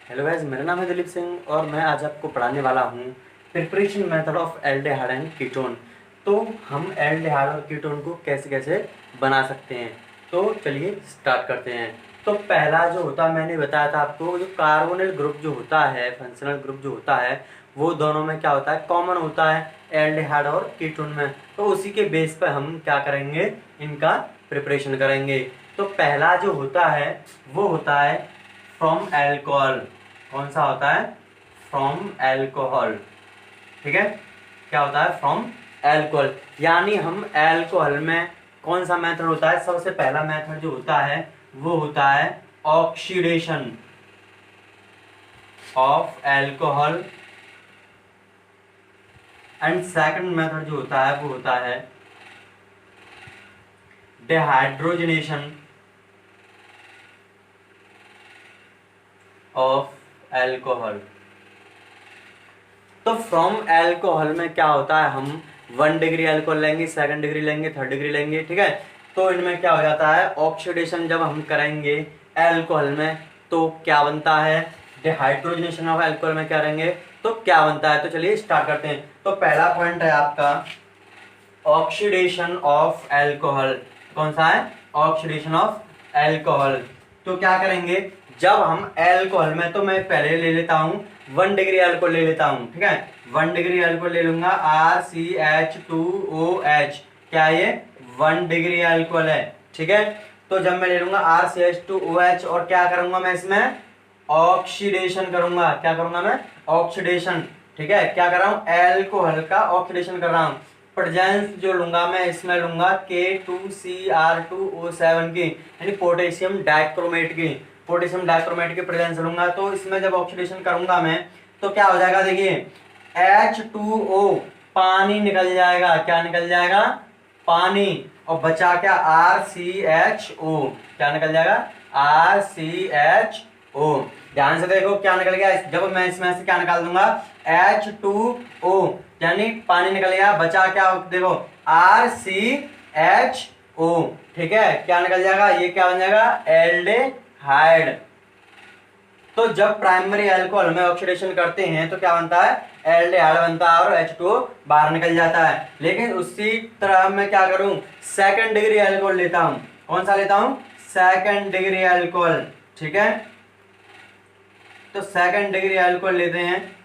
Hello guys, मेरा नाम है दिलीप सिंह और मैं आज आपको पढ़ाने वाला हूँ preparation method of aldehyde and ketone. तो हम एल्डिहाइड और कीटोन को कैसे कैसे बना सकते हैं, तो चलिए स्टार्ट करते हैं। तो पहला जो होता है, मैंने बताया था आपको, जो कार्बोनिल ग्रुप जो होता है, फंक्शनल ग्रुप जो होता है, वो दोनों में क्या होता है, कॉमन होता है एल्डिहाइड और कीटोन में। तो उसी के बेस पर हम क्या करेंगे, इनका प्रिपरेशन करेंगे। तो पहला जो होता है वो होता है फ्रॉम एल्कोहल। कौन सा होता है? From alcohol. ठीक है, क्या होता है? From alcohol. यानी हम एल्कोहल में कौन सा मेथड होता है? सबसे पहला मेथड जो होता है वो होता है oxidation of alcohol, and second method जो होता है वो होता है डिहाइड्रोजनेशन ऑफ एल्कोहल। तो फ्रॉम एल्कोहल में क्या होता है, हम 1 डिग्री एल्कोहल लेंगे, 2 डिग्री लेंगे, 3 डिग्री लेंगे। ठीक है, तो इनमें क्या हो जाता है, ऑक्सीडेशन जब हम करेंगे एल्कोहल में तो क्या बनता है, डिहाइड्रोजनेशन ऑफ एल्कोहल में क्या करेंगे तो क्या बनता है। तो चलिए स्टार्ट करते हैं। तो पहला पॉइंट है आपका ऑक्सीडेशन ऑफ एल्कोहल। कौन सा है? Oxidation of alcohol. तो क्या करेंगे, जब हम एल्कोहल में, तो मैं पहले ले लेता हूँ 1 डिग्री एल्कोहल ले लेता हूँ। ठीक है, 1 डिग्री एल्कोहल ले लूंगा, RCH2OH। क्या ये 1 डिग्री एल्कोहल है? ठीक है, तो जब मैं ले लूंगा RCH2OH और क्या करूंगा मैं इसमें ऑक्सीडेशन करूंगा। क्या करूंगा मैं? ऑक्सीडेशन। ठीक है, क्या कर रहा हूं, एल्कोहल का ऑक्सीडेशन कर रहा हूं। प्रेजेंस जो लूंगा मैं इसमें लूंगा K2Cr2O7 की, यानी पोटेशियम डाइक्रोमेट की, पोटेशियम डाइक्रोमेट की प्रेजेंस लूंगा। तो इसमें जब ऑक्सीडेशन करूंगा मैं तो क्या हो जाएगा, देखिए H2O पानी निकल जाएगा। क्या निकल जाएगा? पानी। और बचा क्या? RCHO। क्या निकल जाएगा? RCHO। ध्यान से देखो क्या निकल गया, जब मैं इसमें से क्या निकाल दूंगा H2O, यानी पानी निकल गया। बचा क्या, देखो RCHO। ठीक है, क्या निकल जाएगा, ये क्या बन जाएगा, एल्डिहाइड। तो जब प्राइमरी अल्कोहल में ऑक्सीडेशन करते हैं तो क्या बनता है, एल्डिहाइड बनता है और H2O बाहर निकल जाता है। लेकिन उसी तरह मैं क्या करूं, 2nd डिग्री अल्कोहल लेता हूं। कौन सा लेता हूं? 2nd degree alcohol. ठीक है, तो 2nd डिग्री अल्कोहल लेते हैं।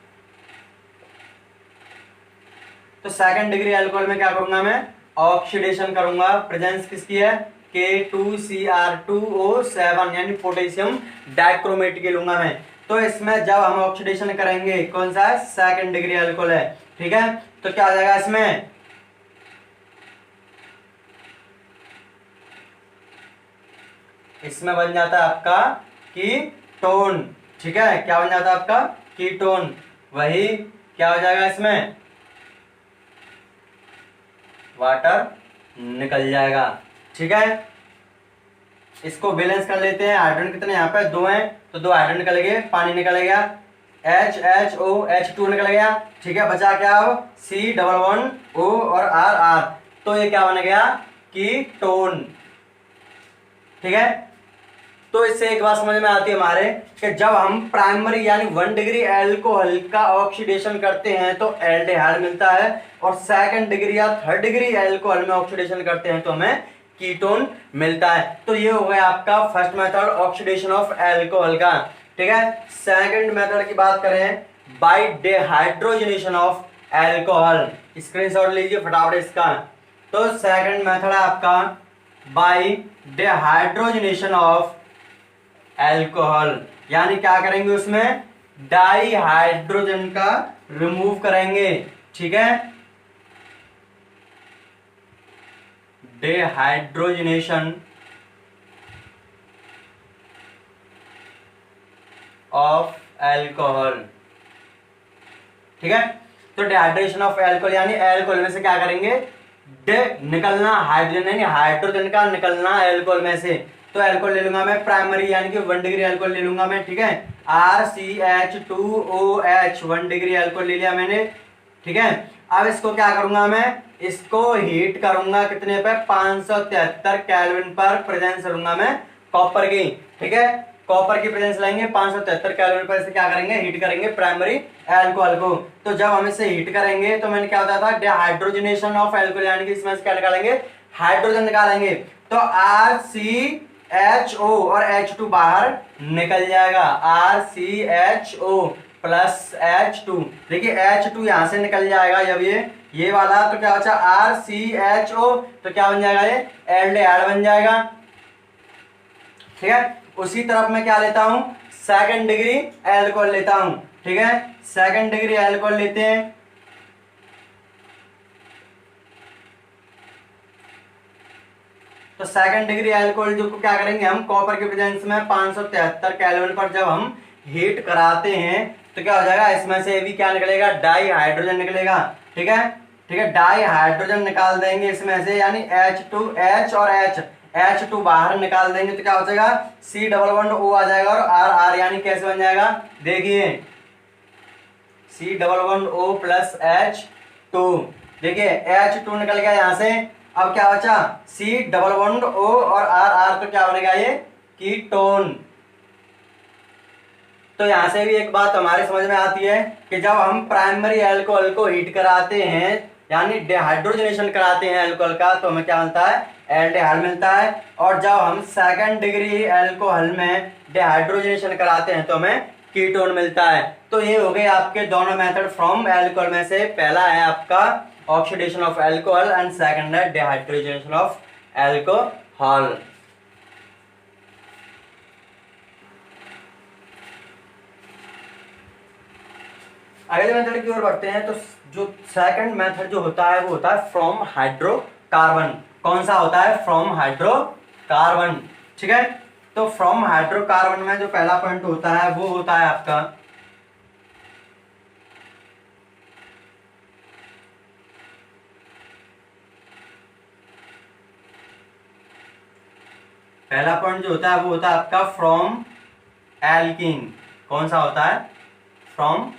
तो 2nd डिग्री अल्कोहल में क्या करूंगा मैं, ऑक्सीडेशन करूंगा। प्रेजेंस किसकी है? K2Cr2O7, यानी पोटेशियम डाइक्रोमेट की लूंगा मैं। तो इसमें जब हम ऑक्सीडेशन करेंगे, कौन सा है, 2nd डिग्री अल्कोहल है। ठीक है, तो क्या आ जाएगा इसमें, इसमें बन जाता है आपका कीटोन। ठीक है, क्या बन जाता है आपका, कीटोन। वही क्या हो जाएगा, इसमें वाटर निकल जाएगा। ठीक है, इसको बैलेंस कर लेते हैं। हाइड्रोजन कितने यहाँ पे, 2 हैं, तो 2 हाइड्रोजन निकल गए, पानी निकल गया, HHO H2 निकल गया। ठीक है, बचा क्या अब, C11O और R। तो ये क्या बन गया, कीटोन। ठीक है, तो इससे एक बात समझ में आती है हमारे कि जब हम प्राइमरी यानी 1 डिग्री एल्कोहल का ऑक्सीडेशन करते हैं तो एल्डिहाइड मिलता है, और 2nd डिग्री या 3rd डिग्री एल्कोहल में ऑक्सीडेशन करते हैं तो हमें कीटोन मिलता है। तो ये हो गया आपका first method oxidation of alcohol का। ठीक है, सेकंड मेथड की बात करें, by dehydrogenation of alcohol. Screenshot लीजिए फटाफट इसका। तो सेकंड मेथड है आपका बाय डिहाइड्रोजनेशन ऑफ एल्कोहल, यानी क्या करेंगे, उसमें डाई हाइड्रोजन का रिमूव करेंगे। ठीक है, डिहाइड्रोजनेशन ऑफ एल्कोहल। ठीक है, तो डिहाइड्रेशन ऑफ एल्कोहल यानी एल्कोहल में से क्या करेंगे, निकलना हाइड्रोजन, यानी हाइड्रोजन का निकलना एल्कोहल में से। तो एल्कोहल ले लूंगा मैं प्राइमरी यानी कि 1 डिग्री एल्कोहल ले लूंगा मैं। ठीक है, RCH2OH 1 डिग्री एल्कोहल ले लिया मैंने। ठीक है, अब इसको क्या करूंगा मैं, इसको हीट करूंगा कितने पे, 573 केल्विन पर। प्रेजेंस लूंगा मैं कॉपर की। ठीक है, कॉपर की प्रेजेंस लेंगे 573 कैलोरी पर, इसे क्या करेंगे, हीट करेंगे प्राइमरी एल्कोहल को। तो जब हम इसे हीट करेंगे तो मैंने क्या बताया था, डिहाइड्रोजनेशन ऑफ एल्कोहल, यानी कि इसमें से क्या निकालेंगे, हाइड्रोजन निकालेंगे। तो RCHO और H2 बाहर निकल जाएगा, RCHO प्लस H2। देखिए H2 यहां से निकल जाएगा जब ये वाला, तो क्या बचा RCHO, तो क्या बन जाएगा, ये एल्डिहाइड बन जाएगा। ठीक है, उसी तरफ मैं क्या लेता हूं, सेकंड डिग्री एल्कोहल लेता हूं। ठीक है, सेकंड डिग्री एल्कोहल लेते हैं। तो सेकंड डिग्री एल्कोहल जो क्या करेंगे हम, कॉपर के प्रेजेंस में 573 केल्विन पर जब हम हीट कराते हैं तो क्या हो जाएगा, इसमें से भी क्या निकलेगा, डाई हाइड्रोजन निकलेगा। ठीक है, ठीक है, डाई हाइड्रोजन निकाल देंगे इसमें से, यानी H2H और H2 बाहर निकाल देंगे तो क्या हो जाएगा, C डबल बॉन्ड O आ जाएगा और R R, यानी कैसे बन जाएगा, देखिए C double bond O plus H2। देखिए H2 निकल गया यहां से, अब क्या बचा, C डबल बॉन्ड O और R R, तो क्या बनेगा, ये कीटोन। तो यहां से भी एक बात हमारे समझ में आती है कि जब हम प्राइमरी अल्कोहल को हीट कराते हैं, यानी डिहाइड्रोजनेशन कराते हैं अल्कोहल का, तो हमें क्या मिलता है, एल्डिहाइड मिलता है। और जब हम सेकंड डिग्री अल्कोहल में डिहाइड्रोजनेशन कराते हैं तो हमें कीटोन मिलता है। तो ये हो गए आपके दोनों मेथड फ्रॉम अल्कोहल में से, पहला है आपका oxidation of alcohol and second है डिहाइड्रोजनेशन ऑफ अल्कोहल। अगले मेथड की ओर बढ़ते हैं। तो जो सेकंड मेथड जो होता है वो होता है फ्रॉम हाइड्रोकार्बन। कौन सा होता है, फ्रॉम हाइड्रोकार्बन। ठीक है, तो फ्रॉम हाइड्रोकार्बन में जो पहला पॉइंट होता है वो होता है आपका पहला पॉइंट जो होता है वो होता है आपका फ्रॉम एल्कीन। कौन सा होता है, फ्रॉम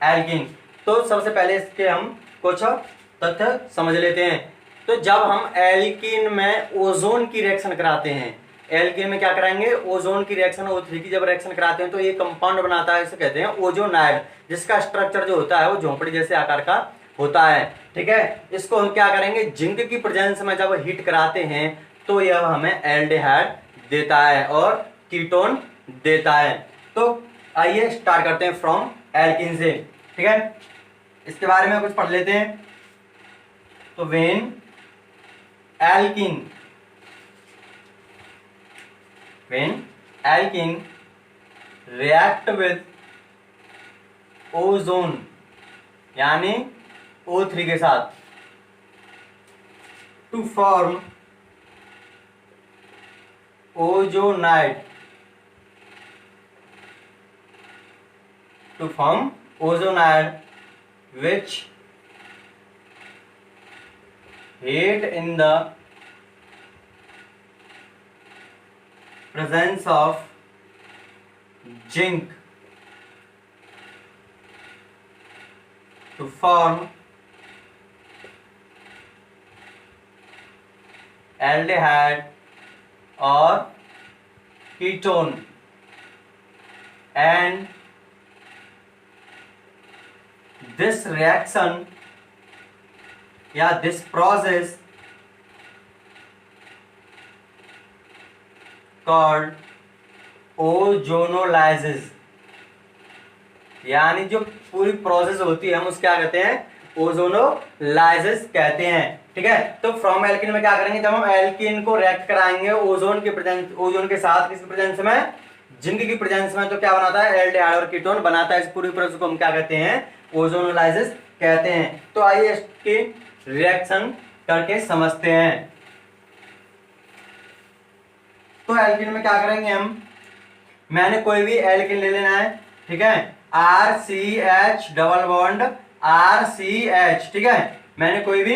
एल्कीन। तो सबसे पहले इसके हम कुछ तथ्य समझ लेते हैं। तो जब हम एल्कीन में ओजोन की रिएक्शन कराते हैं, एल्कीन में क्या कराएंगे, ओजोन की रिएक्शन, O3 की जब रिएक्शन कराते हैं तो ये कंपाउंड बनाता है, इसे कहते हैं ओजोनाइड, जिसका स्ट्रक्चर जो होता है वो झोंपड़ी जैसे आकार का होता है। ठीक है, इसको हम क्या करेंगे, जिंक की प्रेजेंस में जब हीट कराते हैं तो यह हमें एल्डिहाइड देता है और कीटोन देता है। तो आइए स्टार्ट करते हैं फ्रॉम एल्कीन से। ठीक है, इसके बारे में कुछ पढ़ लेते हैं। तो when alkene react with ozone, यानी O3 के साथ, to form ozonide, which heat in the presence of zinc to form aldehyde or ketone, and this reaction या this process called ओजोनोलाइसिस, यानी जो पूरी प्रोसेस होती है हम उसको क्या कहते हैं, ओजोनोलाइसिस कहते हैं। ठीक है, तो फ्रॉम एल्कीन में क्या करेंगे, जब हम एल्कीन को रिएक्ट कराएंगे ओजोन के साथ, किसी प्रेजेंस में, जिंक की प्रेजेंस में, तो क्या बनाता है, एल्डिहाइड और कीटोन बनाता है। इस पूरी प्रोसेस को हम क्या कहते हैं, ओजोनोलाइसिस कहते हैं। तो आइए इसकी रिएक्शन करके समझते हैं। तो एल्कीन में क्या करेंगे हम, मैंने कोई भी एल्कीन ले लेना है। ठीक है, RCH डबल बॉन्ड RCH। ठीक है, मैंने कोई भी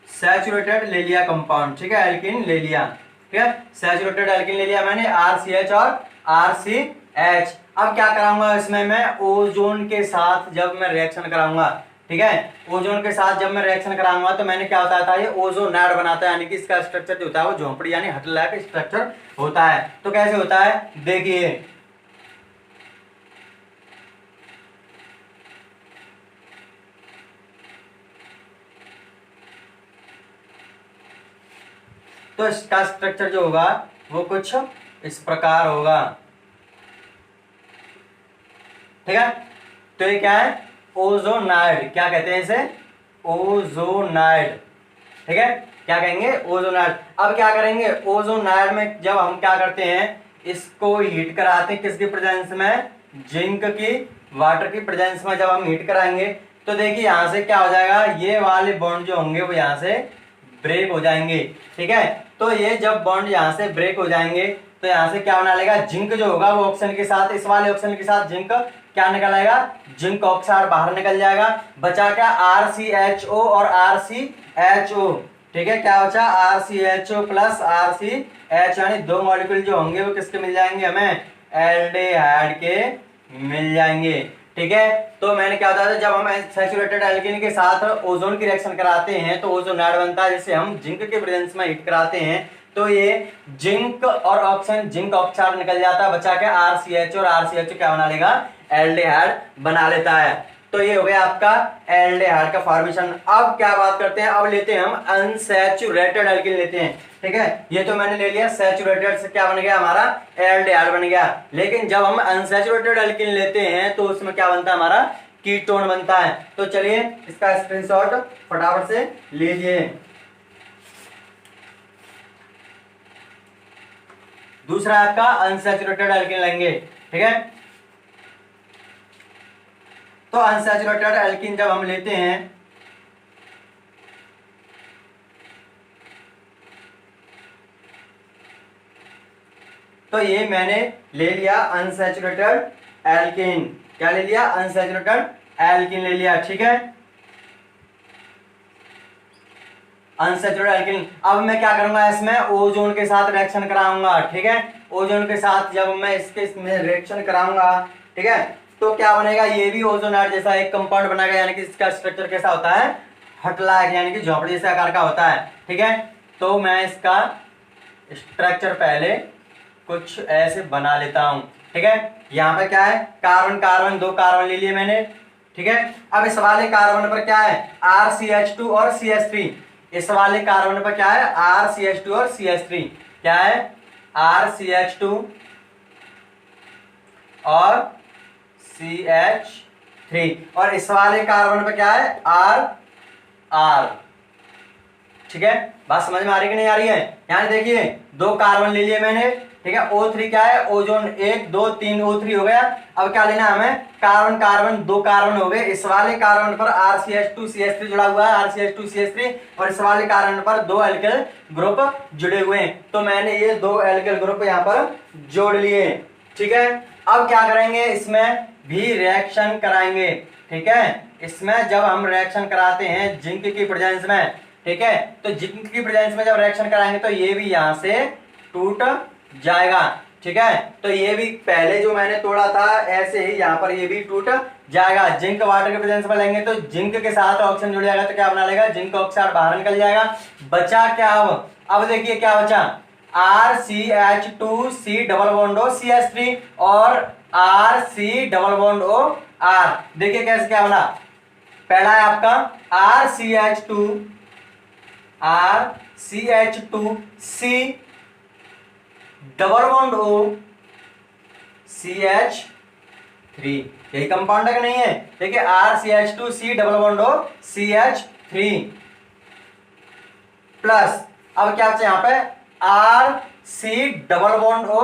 सैचुरेटेड ले लिया कंपाउंड। ठीक है, एल्कीन ले लिया। ठीक है, सैचुरेटेड एल्कीन ले लिया मैंने, RCH और RCH। अब क्या कराऊंगा इसमें, मैं ओजोन के साथ जब मैं रिएक्शन कराऊंगा ठीक है। ओजोन के साथ जब मैं रिएक्शन कराऊंगा तो मैंने क्या बताया था, ये ओजोनाइड बनाता है, यानी कि इसका स्ट्रक्चर जो होता है वो झोंपड़ी यानी हट लायक स्ट्रक्चर होता है। तो कैसे होता है देखिए, तो इसका स्ट्रक्चर जो होगा वो कुछ इस प्रकार होगा, ठीक है। तो ये क्या है, ओजोनाइड, क्या कहते हैं इसे, ओजोनाइड, ठीक है। क्या कहेंगे, ओजोनाइड। अब क्या करेंगे, ओजोनाइड में जब हम क्या करते हैं, इसको हीट कराते हैं किसकी प्रेजेंस में, जिंक की, वाटर की प्रेजेंस में जब हम हीट कराएंगे तो देखिए यहां से क्या हो जाएगा, ये वाले बॉन्ड जो होंगे वो यहां से ब्रेक हो जाएंगे, ठीक है। तो ये जब बॉन्ड यहां से ब्रेक हो जाएंगे तो यहां से क्या बना लेगा, जिंक जो होगा वो ऑक्सीजन के साथ, इस वाले ऑक्सीजन के साथ जिंक क्या निकल आएगा, जिंक ऑक्साइड बाहर निकल जाएगा, बचा क्या RCHO और RCHO, ठीक है। क्या बचा RCHO प्लस RCH, यानी दो मॉलिक्यूल जो होंगे वो किसके मिल जाएंगे, हमें एल्डिहाइड के मिल जाएंगे, ठीक है। तो मैंने क्या बताया था, जब हम सैचुरेटेड एल्कीन के साथ ओजोन की रिएक्शन कराते हैं तो ओजोनाइड बनता है, जिसे हम जिंक के प्रेजेंस में हीट कराते हैं तो ये जिंक और ऑक्सीजन, जिंक ऑक्साइड निकल जाता है, बचा क्या RCH, और RCH क्या बना लेगा, एल्डिहाइड बना लेता है। तो ये हो गया आपका एल्डिहाइड का फॉर्मेशन। अब क्या बात करते हैं, अब लेते हैं हम अनसैचुरेटेड एल्कीन लेते हैं, ठीक है। ये तो मैंने ले लिया, सैचुरेटेड से क्या बन गया हमारा, एल्डिहाइड बन गया। लेकिन जब हम अनसैचुरेटेड एल्कीन लेते हैं तो उसमें क्या बनता है, हमारा कीटोन बनता है। तो चलिए इसका स्क्रीनशॉट फटाफट से लीजिए। दूसरा आपका अनसैचुरेटेड एल्कीन लेंगे, ठीक है। तो अनसैचुरेटेड एल्कीन जब हम लेते हैं तो ये मैंने ले लिया अनसैचुरेटेड एल्कीन, क्या ले लिया, अनसैचुरेटेड एल्कीन ले लिया, ठीक है। अनसैचुरेटेड एल्कीन, अब मैं क्या करूंगा, इसमें ओजोन के साथ रिएक्शन कराऊंगा, ठीक है। ओजोन के साथ जब मैं इसमें रिएक्शन कराऊंगा, ठीक है, तो क्या बनेगा, ये भी ओजोनाइड जैसा एक कंपाउंड बनेगा, यानी कि इसका स्ट्रक्चर कैसा होता है, हट लायक, यानी कि झोंपड़ी जैसे आकार का होता है, ठीक है। तो मैं इसका स्ट्रक्चर पहले कुछ ऐसे बना लेता हूं, ठीक है। यहाँ पे क्या है, कार्बन कार्बन, दो कार्बन ले लिए मैंने, ठीक है। अब इस वाले कार्बन पर क्या है, RCH2 और CH3, इस वाले कार्बन पर क्या है, RCH2 और CH3, क्या है, RCH2 और CH3, और इस वाले कार्बन पर क्या है, R, ठीक है। बात समझ में आ रही कि नहीं आ रही है, यानी देखिए दो कार्बन ले लिए मैंने, ठीक है। O3 क्या है, ओजोन 1 2 3 O3 हो गया। अब क्या लेना है हमें, कार्बन कार्बन, दो कार्बन हो गए, इस वाले कार्बन पर RCH2 CH3 जुड़ा हुआ है, RCH2 CH3, और इस वाले कार्बन पर दो एल्किल ग्रुप जुड़े हुए हैं। तो मैंने ये दो एल्किल ग्रुप यहाँ पर जोड़ लिए, ठीक है। अब क्या करेंगे, इसमें भी रिएक्शन कराएंगे, ठीक है। इसमें जब हम रिएक्शन कराते हैं जिंक की प्रेजेंस में, ठीक है, तो जिंक की प्रेजेंस में जब रिएक्शन कराएंगे तो ये भी यहां से टूट जाएगा, ठीक है। तो ये भी पहले जो मैंने तोड़ा था ऐसे ही यहाँ पर ये भी टूट जाएगा। जिंक वाटर के प्रेजेंस में लेंगे तो जिंक के साथ ऑक्सीजन जुड़ जाएगा, तो क्या बना लेगा, जिंक ऑक्साइड बाहर निकल जाएगा। बचा क्या, अब देखिए क्या बचा, RCH2C double bond O CH3 और RC double bond O R। देखिए कैसे क्या बना, पहला है आपका RCH2C double bond O CH3, यही कंपाउंड है कि नहीं है, देखिए RCH2C double bond O CH3 plus, अब क्या बचा यहाँ पे, RC double bond O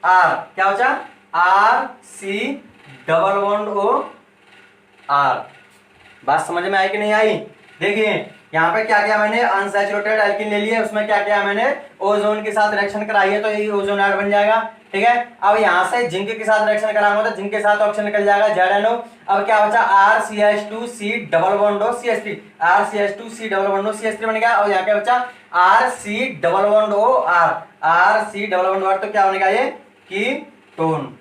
R, क्या बचा, RC double bond O R। बात समझ में आई कि नहीं आई, देखिए यहाँ पे क्या किया मैंने, अनसैचुरेटेड एल्कीन ले लिए, उसमें क्या किया मैंने, ओजोन के साथ रिएक्शन कराई है तो ये ओजोनाइड बन जाएगा, ठीक है। अब यहाँ से जिंक के साथ रिएक्शन कराऊंगा तो जिंक के साथ ऑक्सीजन निकल जाएगा ZNO। अब क्या बचा, RCH2C double bond O CH3, RCH2C double bond O CH3 बन गया। और यहाँ क्या बचा, RC double bond O R, RC double bond O R, तो क्या बनेगा ये कीटोन।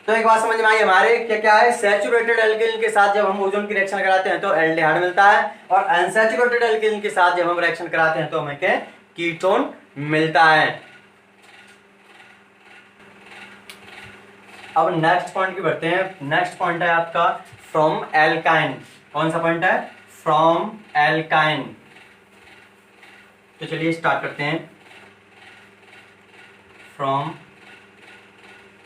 तो तो एक बात समझ में आई हमारे, क्या क्या है, सैचुरेटेड एल्केन के साथ जब हम ओजोन की रिएक्शन कराते हैं तो एल्डिहाइड मिलता है, और अनसैचुरेटेड एल्केन के साथ जब हम रिएक्शन कराते हैं तो हमें क्या, कीटोन मिलता है। अब नेक्स्ट पॉइंट की बढ़ते हैं। नेक्स्ट पॉइंट है आपका फ्रॉम एल्काइन। कौन सा पॉइंट है, फ्रॉम एल्काइन। तो चलिए स्टार्ट करते हैं। फ्रॉम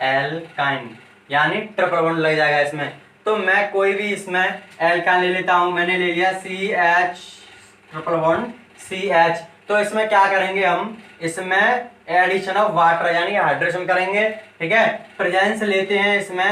एल्काइन यानी ट्रिपल बॉन्ड लग जाएगा इसमें। तो मैं कोई भी इसमें एल्काइन ले लेता हूं, मैंने ले लिया CH ट्रिपल बॉन्ड CH। तो इसमें क्या करेंगे हम, इसमें एडिशन ऑफ वाटर यानी हाइड्रेशन करेंगे, ठीक है। प्रेजेंस लेते हैं इसमें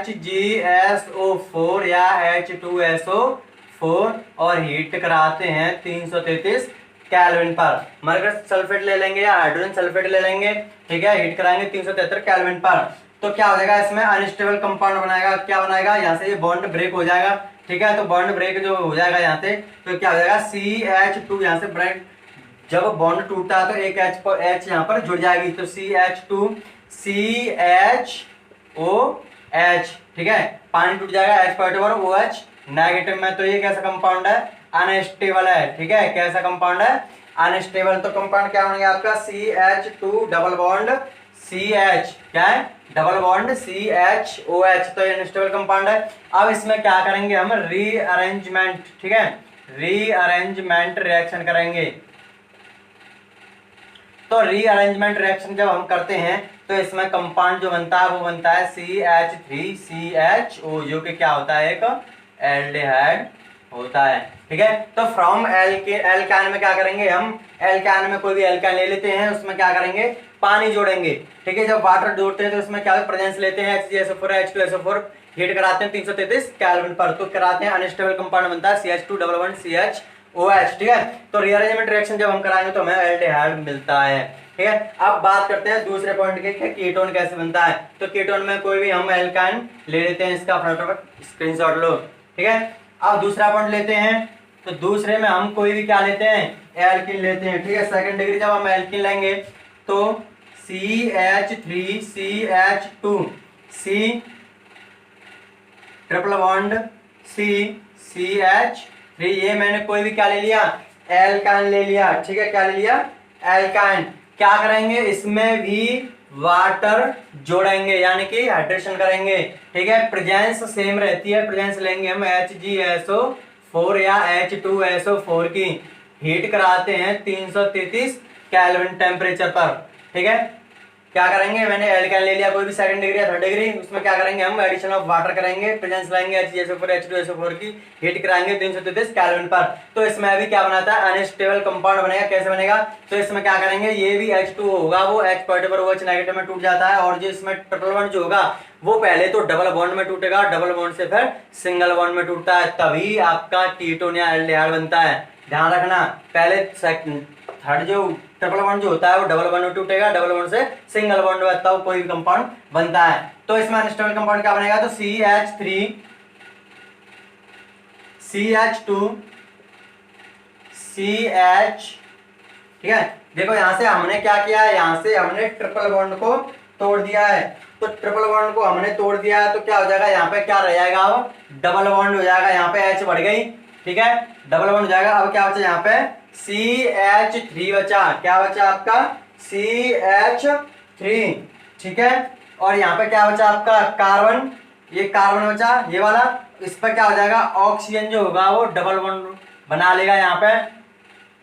HgSO4 या H2SO4 और हीट कराते हैं 333 केल्विन पर। मरकरी सल्फेट ले लेंगे या हाइड्रोजन सल्फेट ले लेंगे, ठीक है, हीट कराएंगे 373 केल्विन पर। तो क्या हो जाएगा, इसमें अनस्टेबल कंपाउंड बनाएगा। क्या बनाएगा, यहाँ से ये बॉन्ड ब्रेक हो जाएगा, ठीक है। तो बॉन्ड ब्रेक जो हो जाएगा यहाँ से, तो क्या हो जाएगा CH2, यहाँ से ब्रेक, जब बॉन्ड टूटता है तो एक H यहाँ पर जुड़ जाएगी, तो CH2 CHOH, ठीक है। पानी टूट जाएगा H पॉजिटिव और OH नेगेटिव में। तो ये कैसा कंपाउंड है, अनस्टेबल है, ठीक है। कैसा कंपाउंड है, अनस्टेबल। तो कंपाउंड क्या होंगे आपका CH2 डबल बॉन्ड CH, क्या है, डबल बॉन्ड CHOH। तो ये अनस्टेबल कंपाउंड है। अब इसमें क्या करेंगे हम, रीअरेंजमेंट, ठीक है, रीअरेंजमेंट रिएक्शन करेंगे। तो रीअरेंजमेंट रिएक्शन जब हम करते हैं तो इसमें कंपाउंड जो बनता है वो बनता है CH3CHO, जो कि क्या होता है, एक एल्डिहाइड होता है, ठीक है। तो फ्रॉम एल्काइन में क्या करेंगे हम, एल्काइन में कोई भी एल्काइन ले लेते हैं, उसमें क्या करेंगे, पानी जोड़ेंगे, ठीक है। जब वाटर जोड़ते हैं तो उसमें क्या प्रेजेंस लेते हैं HgSO4 H2SO4, हीट कराते हैं 333 केल्विन पर, तो कराते हैं अनस्टेबल कंपाउंड बनता है CH2 डबल बॉन्ड CHOH, ठीक है। तो रीअरेंजमेंट रिएक्शन जब हम कराएंगे तो हमें एल्डिहाइड मिलता है, ठीक है। अब बात करते हैं दूसरे पॉइंट के, कीटोन कैसे बनता है। तो कीटोन में कोई भी हम एल्काइन ले लेते हैं, इसका फटाफट स्क्रीनशॉट लो, ठीक है। अब दूसरा पॉइंट लेते हैं, तो दूसरे में हम कोई भी क्या लेते हैं, एल्कीन लेते हैं, ठीक है। सेकंड डिग्री जब हम एल्कीन लेंगे तो CH3CH2 C triple bond CH3, ये मैंने कोई भी क्या ले लिया, एल्काइन ले लिया, ठीक है। क्या ले लिया, एल्काइन। क्या करेंगे, इसमें भी वाटर जोड़ेंगे यानी कि हाइड्रेशन करेंगे, ठीक है। प्रेजेंस सेम रहती है, प्रेजेंस लेंगे हम HgSO4 या H2SO4 की, हीट कराते हैं 333 केल्विन टेम्परेचर पर, ठीक है। क्या करेंगे, मैंने एल्काइन ले लिया कोई भी सेकंड डिग्री या थर्ड डिग्री, उसमें क्या करेंगे हम, एडिशन ऑफ वाटर करेंगे, प्रेजेंस लेंगे HgSO4 H2SO4 की, हीट कराएंगे 333 केल्विन पर। तो इसमें अभी क्या बनाता है, अनस्टेबल कंपाउंड बनेगा। कैसे बनेगा, तो इसमें क्या करेंगे, ये भी H2 होगा, वो H पॉजिटिव और OH नेगेटिव में टूट जाता है, और जो इसमें ट्रिपल बॉन्ड जो होगा वो पहले तो डबल बॉन्ड में टूटेगा, डबल बॉन्ड से फिर सिंगल बॉन्ड में टूटता है, तभी आपका कीटोन या एल्डिहाइड बनता है। ध्यान रखना, पहले थर्ड जो ट्रिपल बॉन्ड जो होता है वो डबल बॉन्ड में टूटेगा, डबल बॉन्ड से सिंगल बॉन्ड में तब कोई भी कंपाउंड बनता है। तो इसमें अनस्टेबल कंपाउंड क्या बनेगा, तो CH3 CH2 CH, ठीक है। देखो यहां से हमने क्या किया है, यहां से हमने ट्रिपल बॉन्ड को तोड़ दिया है। तो ट्रिपल बॉन्ड को हमने तोड़ दिया है तो क्या हो जाएगा, यहाँ पे क्या रह जाएगा, अब डबल बॉन्ड हो जाएगा, यहाँ पे H बढ़ गई, ठीक है, डबल बॉन्ड हो जाएगा। अब क्या बचा यहाँ पे, CH3 बचा। क्या बचा आपका, CH3, ठीक है। और यहाँ पे क्या बचा आपका, कार्बन, ये कार्बन बचा ये वाला। इस पर क्या हो जाएगा, ऑक्सीजन जो होगा वो डबल बॉन्ड बना लेगा यहाँ पे,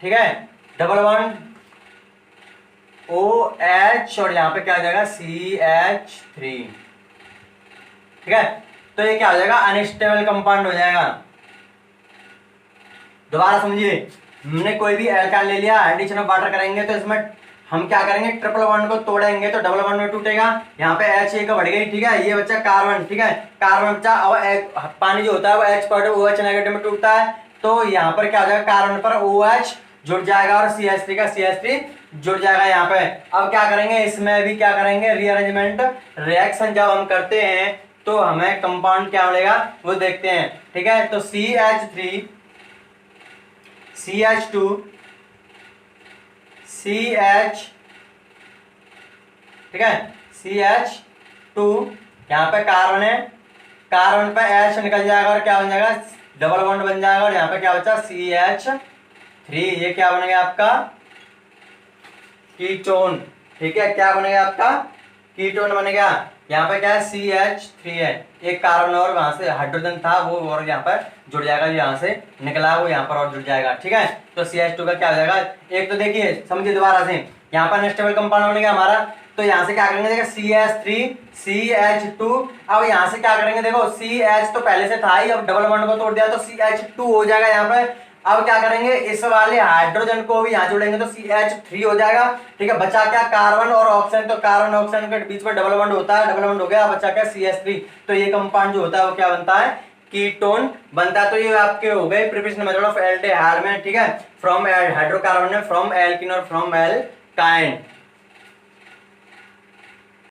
ठीक है, डबल बॉन्ड OH, और यहाँ पे क्या हो जाएगा CH3, ठीक है। तो ये क्या हो जाएगा, अनस्टेबल कंपाउंड हो जाएगा। दोबारा समझिए, हमने कोई भी एल्काइन ले लिया, एडिशन ऑफ वाटर करेंगे तो इसमें हम क्या करेंगे, ट्रिपल बॉन्ड को तोड़ेंगे तो डबल बॉन्ड में टूटेगा, यहाँ पे H एक बढ़ गई, ठीक है। ये बच्चा कार्बन, ठीक है, कार्बन बच्चा। अब पानी जो होता है वो H पॉजिटिव OH नेगेटिव में टूटता है, तो यहाँ पर क्या हो जाएगा, कार्बन पर OH जुड़ जाएगा और CH3 का CH3 जुड़ जाएगा यहाँ पे। अब क्या करेंगे, इसमें भी क्या करेंगे, रीअरेंजमेंट रिएक्शन जब हम करते हैं तो हमें कंपाउंड क्या मिलेगा वो देखते हैं, ठीक है। तो CH3 CH2 CH, ठीक है, CH2 यहाँ पे कार्बन है, कार्बन पे H निकल जाएगा और क्या बन जाएगा, डबल बॉन्ड बन जाएगा और यहाँ पे क्या बचा CH3, ये क्या बन गया आपका कीटोन। ठीक है, क्या बनेगा आपका कीटोन बन गया। यहाँ पे क्या है CH3 है, एक कार्बन और वहां से हाइड्रोजन था वो और यहाँ पर जुड़ जाएगा, जो यहाँ से निकला है वो यहाँ पर और जुड़ जाएगा। ठीक है, तो CH2 का क्या हो जाएगा, एक तो देखिए समझिए दोबारा से, यहाँ पर अनस्टेबल कंपाउंड बनेगा हमारा, तो यहाँ से क्या करेंगे देखो CH3 CH2, अब यहाँ से क्या करेंगे देखो CH तो पहले से था ही, अब डबल बॉन्ड को तोड़ दिया तो CH2 हो जाएगा यहाँ पे। अब क्या करेंगे इस वाले हाइड्रोजन को भी यहाँ जोड़ेंगे तो CH3 हो जाएगा। ठीक है, बचा क्या कार्बन और ऑक्सीजन, तो कार्बन ऑक्सीजन के बीच में डबल बॉन्ड होता है, डबल बॉन्ड हो गया, बचा क्या CH3, तो ये कंपाउंड जो होता है वो क्या बनता है कीटोन बनता है। तो ये आपके हो गए प्रिपरेशन मेथड ऑफ एल्डिहाइड में। ठीक है, फ्रॉम हाइड्रोकार्बन फ्रॉम एल्किन और फ्रॉम एल्काइन।